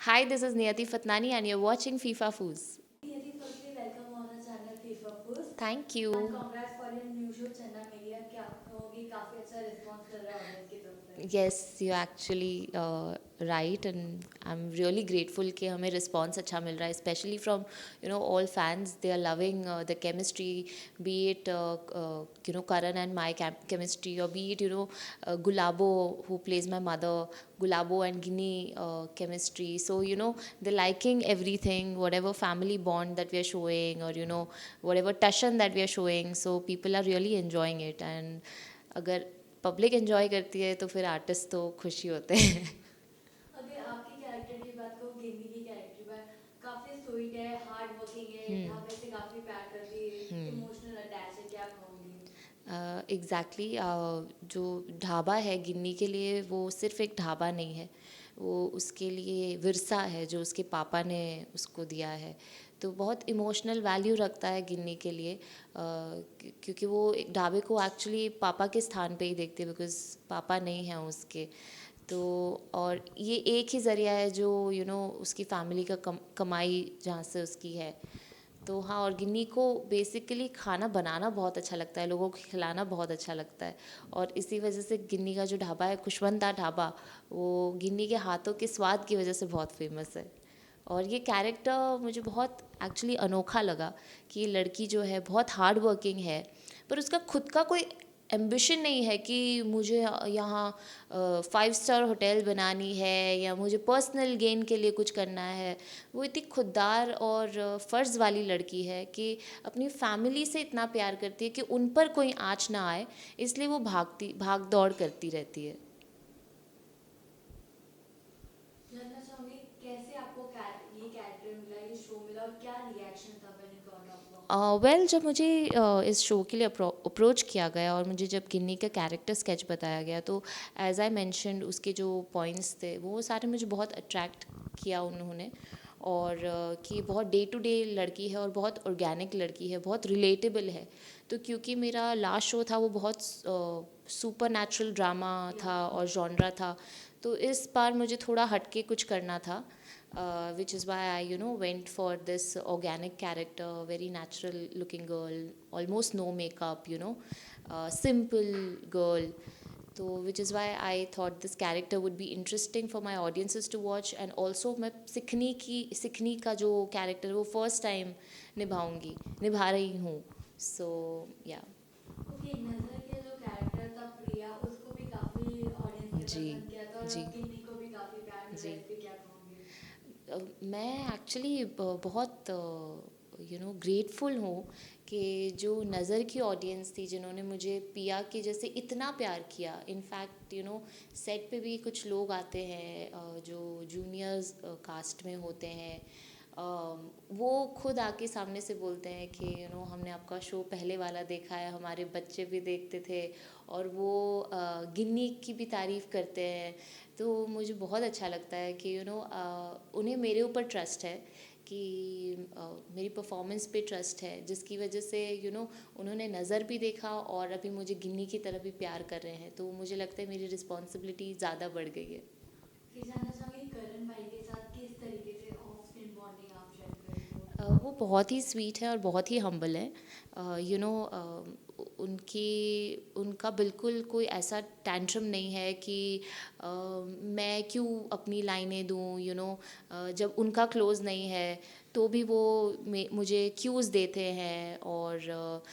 Hi, this is Niyati Fatnani, and you're watching FIFA Foods. Niyati, firstly, welcome on our channel FIFA Foods Thank and you. congrats for your new show चन्ना मेरिया क्या कहोगी काफी अच्छा response कर रहा है audience की तरफ से. Yes, you're actually right, and I'm really grateful कि हमें response अच्छा मिल रहा है, especially from all fans. They are loving the chemistry, be it Karan and my chemistry, or be it Gulabo who plays my mother, Gulabo and Ginny chemistry. So they're liking everything, whatever family bond that we are showing, or whatever tashan that we are showing. So people are really enjoying it, and अगर public enjoy करती है तो फिर artist तो खुश ही होते हैं. अगर आपकी कैरेक्टर की बात करूँ गिन्नी की कैरेक्टर की बात काफी स्वीट है हार्ड वर्किंग है ढाबे से काफी प्यार करती है इमोशनल अटैच है क्या कहोगी. एग्जैक्टली जो ढाबा है गिन्नी के लिए वो सिर्फ एक ढाबा नहीं है, वो उसके लिए विरसा है जो उसके पापा ने उसको दिया है. तो बहुत इमोशनल वैल्यू रखता है गिन्नी के लिए, क्योंकि वो एक ढाबे को एक्चुअली पापा के स्थान पे ही देखते हैं, बिकॉज पापा नहीं हैं उसके. तो और ये एक ही ज़रिया है जो उसकी फैमिली का कमाई जहाँ से उसकी है. तो हाँ, और गिन्नी को बेसिकली खाना बनाना बहुत अच्छा लगता है, लोगों को खिलाना बहुत अच्छा लगता है. और इसी वजह से गिन्नी का जो ढाबा है खुशवंता ढाबा, वो गिन्नी के हाथों के स्वाद की वजह से बहुत फेमस है. और ये कैरेक्टर मुझे बहुत एक्चुअली अनोखा लगा कि ये लड़की जो है बहुत हार्ड वर्किंग है, पर उसका खुद का कोई एम्बिशन नहीं है कि मुझे यहाँ 5 स्टार होटल बनानी है या मुझे पर्सनल गेन के लिए कुछ करना है. वो इतनी खुददार और फ़र्ज़ वाली लड़की है कि अपनी फैमिली से इतना प्यार करती है कि उन पर कोई आँच ना आए, इसलिए वो भाग दौड़ करती रहती है. जानना चाहूंगी कैसे आपको ये कैरेक्टर मिला ये शो मिला और क्या रिएक्शन था when you got off. Well जब मुझे इस शो के लिए अप्रोच किया गया और मुझे जब गिन्नी का कैरेक्टर स्केच बताया गया, तो एज आई मैंशनड उसके जो पॉइंट्स थे वो सारे मुझे बहुत अट्रैक्ट किया उन्होंने. और कि बहुत डे टू डे लड़की है और बहुत ऑर्गेनिक लड़की है, बहुत रिलेटेबल है. तो क्योंकि मेरा लास्ट शो था वो बहुत सुपर नेचुरल ड्रामा था और जॉनरा था, तो इस बार मुझे थोड़ा हटके कुछ करना था, which is why I went for this organic character, very natural looking girl, almost no makeup, simple girl. So which is why I thought this character would be interesting for my audiences to watch, and also मैं सिखनी का जो character है वो first time निभा रही हूँ. So yeah. Okay नजर के जो कैरेक्टर था प्रिया उसको भी काफी ऑडियंस ने जी. पसंद किया था जी. और गिन्नी को भी काफी प्यार मिला जी. है इस पे क्या कहोगे. मैं एक्चुअली बहुत ग्रेटफुल हूँ कि जो नज़र की ऑडियंस थी जिन्होंने मुझे पिया के जैसे इतना प्यार किया. इनफैक्ट सेट पे भी कुछ लोग आते हैं जो जूनियर्स कास्ट में होते हैं, वो खुद आके सामने से बोलते हैं कि हमने आपका शो पहले वाला देखा है, हमारे बच्चे भी देखते थे, और वो गिन्नी की भी तारीफ़ करते हैं. तो मुझे बहुत अच्छा लगता है कि उन्हें मेरे ऊपर ट्रस्ट है, कि मेरी परफॉर्मेंस पे ट्रस्ट है, जिसकी वजह से उन्होंने नज़र भी देखा और अभी मुझे गिन्नी की तरह भी प्यार कर रहे हैं. तो मुझे लगता है मेरी रिस्पॉन्सिबिलिटी ज़्यादा बढ़ गई है. कि जानना चाहूंगी करण भाई के साथ किस तरीके से ऑफ स्क्रीन बॉन्डिंग आप शेयर करते हो. वो बहुत ही स्वीट है और बहुत ही हम्बल है. उनकी उनका बिल्कुल कोई ऐसा टेंट्रम नहीं है कि मैं क्यों अपनी लाइनें दूँ, जब उनका क्लोज़ नहीं है तो भी वो मुझे क्यूज़ देते हैं और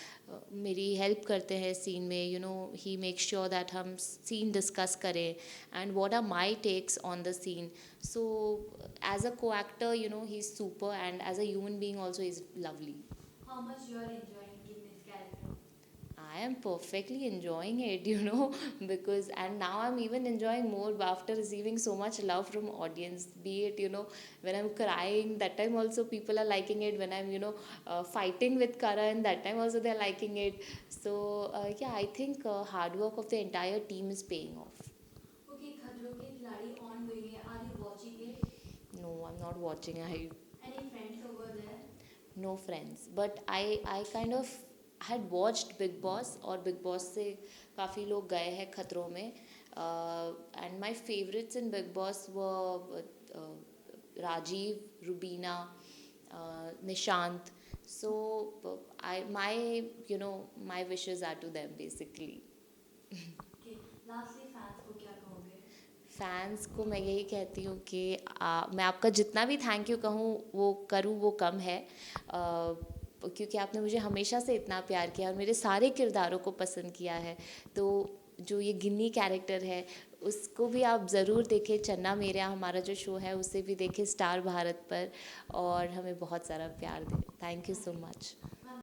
मेरी हेल्प करते हैं सीन में. ही मेक श्योर दैट हम सीन डिस्कस करें and what are my takes on the scene. So as a co-actor, he's super, and as a human being also, he's lovely. How much you are enjoying Ginni's character. I am perfectly enjoying it, because and now I'm even enjoying more after receiving so much love from audience. Be it, when I'm crying, that time also people are liking it. When I'm, fighting with Karan, that time also they're liking it. So yeah, I think hard work of the entire team is paying off. Okay खतरों के खिलाड़ी on going है are you watching it. No, I'm not watching. I any friends over there. No friends, but I kind of had watched Big Boss, और Big Boss से काफ़ी लोग गए हैं खतरों में. And my favorites in Big Boss were Rajiv, Rubina, Nishant. So my wishes are to them basically. Lastly fans को क्या कहोगे? फैंस को मैं यही कहती हूँ कि मैं आपका जितना भी थैंक यू कहूँ वो करूँ वो कम है, क्योंकि आपने मुझे हमेशा से इतना प्यार किया और मेरे सारे किरदारों को पसंद किया है. तो जो ये गिन्नी कैरेक्टर है उसको भी आप ज़रूर देखें. चन्ना मेरेया हमारा जो शो है उसे भी देखें स्टार भारत पर, और हमें बहुत सारा प्यार दें. Thank you so much.